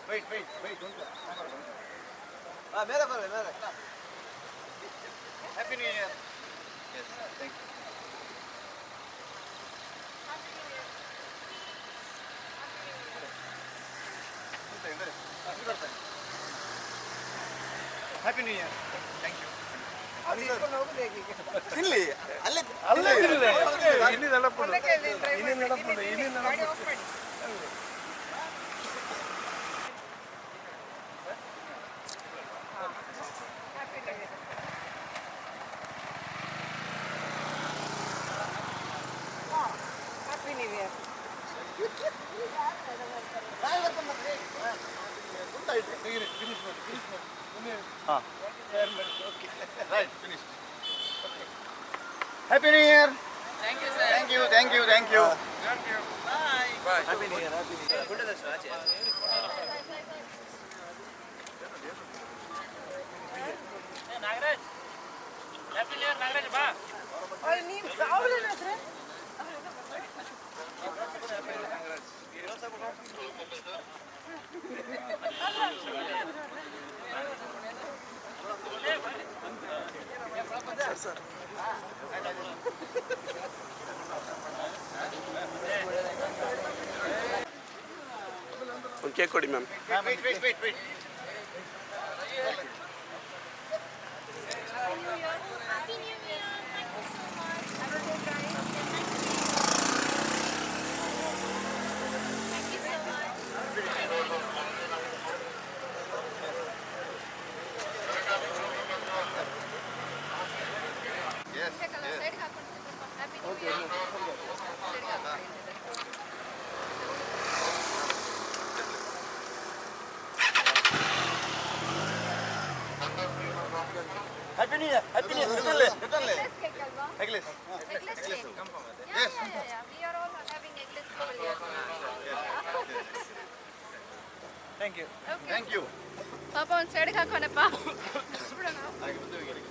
Wait, don't go. Mere bole, mere. Happy New Year. Yes, thank you. Happy New Year. Thank you. ಇಲ್ಲಿ ಅಲ್ಲೇ ಅಲ್ಲೇ ಇಲ್ಲಿ ನೆನಪುಂಡು ಇಲ್ಲಿ ನೆನಪುಂಡು ಇಲ್ಲಿ ನೆನಪುಂಡು Happy New Year. Right, finished. Happy New Year. Thank you, sir. Thank you, thank you, thank you. Bye. Bye. Happy New Year, Happy New Year. Nagaraj happy new year Nagaraj ಬಾ ನೀವು ಅವಳೇನ ಹತ್ರ sir ಒಂದು ಕೇಕ್ ಕೊಡಿ ma'am. wait. Happy New Year. Thank you so much. Thank you so much. Yes, yes. Side Happy New Year. Happy New Year, Happy New Year. Let's Eggless cake alva? Eggless. Eggless cake. Yes. Yeah. We are all having eggless bowl here. Thank you. Okay. Thank you. ಪಾಪ ಒಂದು ಸೈಡ್ಗೆ ಹಾಕೋಣಪ್ಪ ಹಾಗೆ ಮುಂದೆ ಹೋಗಿ.